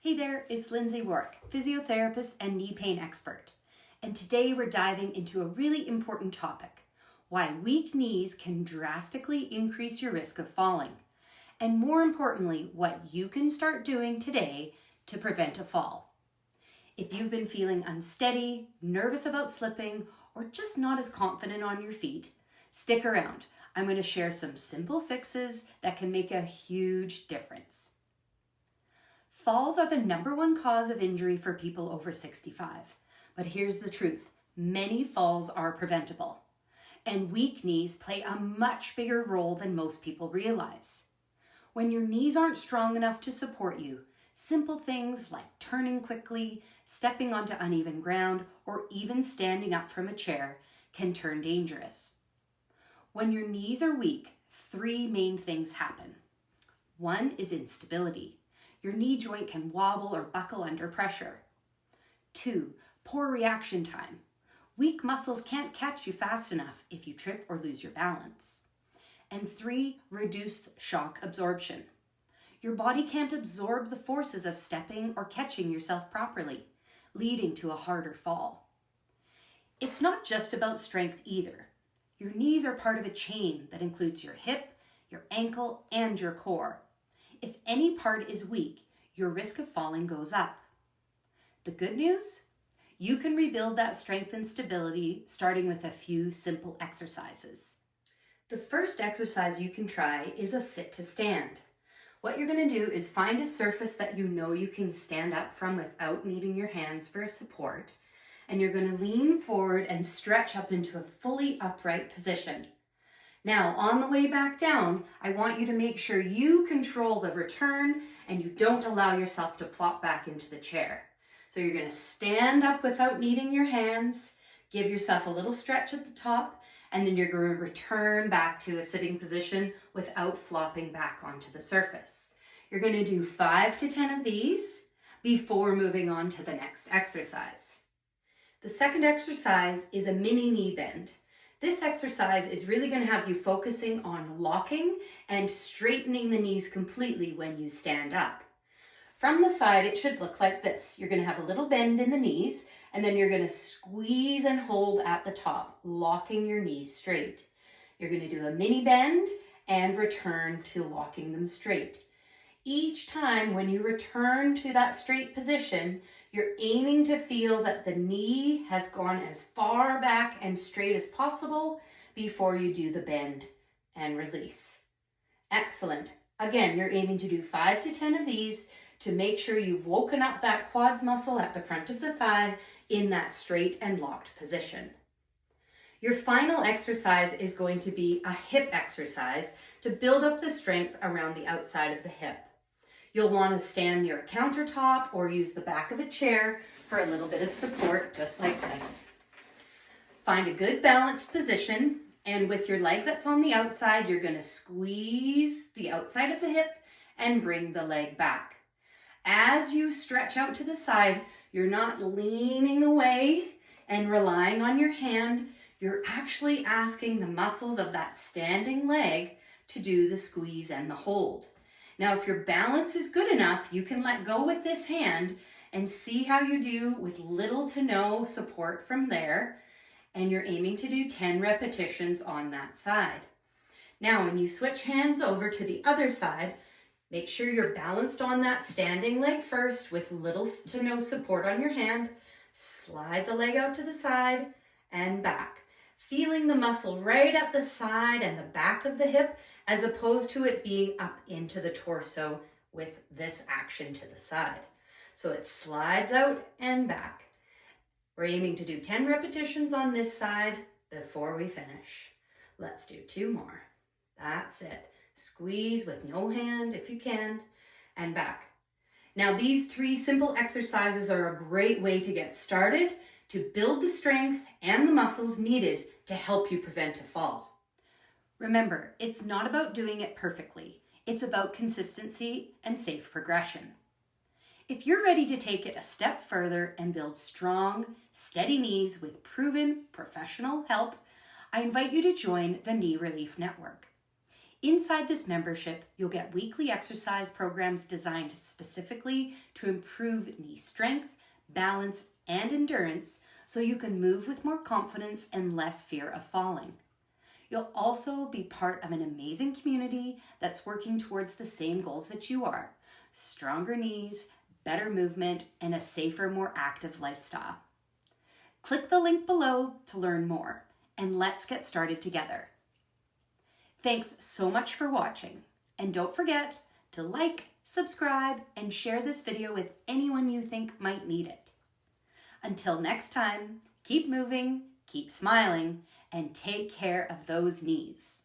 Hey there, it's Lindsay Wawryk, physiotherapist and knee pain expert. And today we're diving into a really important topic, why weak knees can drastically increase your risk of falling. And more importantly, what you can start doing today to prevent a fall. If you've been feeling unsteady, nervous about slipping, or just not as confident on your feet, stick around. I'm going to share some simple fixes that can make a huge difference. Falls are the #1 cause of injury for people over 65. But here's the truth. Many falls are preventable. And weak knees play a much bigger role than most people realize. When your knees aren't strong enough to support you, simple things like turning quickly, stepping onto uneven ground, or even standing up from a chair can turn dangerous. When your knees are weak, 3 main things happen. 1 is instability. Your knee joint can wobble or buckle under pressure. 2, poor reaction time. Weak muscles can't catch you fast enough if you trip or lose your balance. And 3, reduced shock absorption. Your body can't absorb the forces of stepping or catching yourself properly, leading to a harder fall. It's not just about strength either. Your knees are part of a chain that includes your hip, your ankle, and your core. If any part is weak, your risk of falling goes up. The good news? You can rebuild that strength and stability starting with a few simple exercises. The first exercise you can try is a sit to stand. What you're going to do is find a surface that you know you can stand up from without needing your hands for support, and you're going to lean forward and stretch up into a fully upright position. Now, on the way back down, I want you to make sure you control the return and you don't allow yourself to plop back into the chair. So you're going to stand up without needing your hands, give yourself a little stretch at the top, and then you're going to return back to a sitting position without flopping back onto the surface. You're going to do 5 to 10 of these before moving on to the next exercise. The second exercise is a mini knee bend. This exercise is really going to have you focusing on locking and straightening the knees completely when you stand up. From the side, it should look like this. You're going to have a little bend in the knees, and then you're going to squeeze and hold at the top, locking your knees straight. You're going to do a mini bend and return to locking them straight. Each time when you return to that straight position, you're aiming to feel that the knee has gone as far back and straight as possible before you do the bend and release. Excellent. Again, you're aiming to do 5 to 10 of these to make sure you've woken up that quads muscle at the front of the thigh in that straight and locked position. Your final exercise is going to be a hip exercise to build up the strength around the outside of the hip. You'll want to stand near a countertop or use the back of a chair for a little bit of support, just like this. Find a good balanced position, and with your leg that's on the outside, you're going to squeeze the outside of the hip and bring the leg back. As you stretch out to the side, you're not leaning away and relying on your hand. You're actually asking the muscles of that standing leg to do the squeeze and the hold. Now, if your balance is good enough, you can let go with this hand and see how you do with little to no support from there. And you're aiming to do 10 repetitions on that side. Now, when you switch hands over to the other side, make sure you're balanced on that standing leg first with little to no support on your hand. Slide the leg out to the side and back, feeling the muscle right at the side and the back of the hip, as opposed to it being up into the torso with this action to the side. So it slides out and back. We're aiming to do 10 repetitions on this side before we finish. Let's do 2 more. That's it. Squeeze with no hand if you can, and back. Now, these 3 simple exercises are a great way to get started to build the strength and the muscles needed to help you prevent a fall. Remember, it's not about doing it perfectly. It's about consistency and safe progression. If you're ready to take it a step further and build strong, steady knees with proven professional help, I invite you to join the Knee Relief Network. Inside this membership, you'll get weekly exercise programs designed specifically to improve knee strength, balance, and endurance so you can move with more confidence and less fear of falling. You'll also be part of an amazing community that's working towards the same goals that you are: stronger knees, better movement, and a safer, more active lifestyle. Click the link below to learn more, and let's get started together. Thanks so much for watching, and don't forget to like, subscribe, and share this video with anyone you think might need it. Until next time, keep moving, keep smiling, and take care of those knees.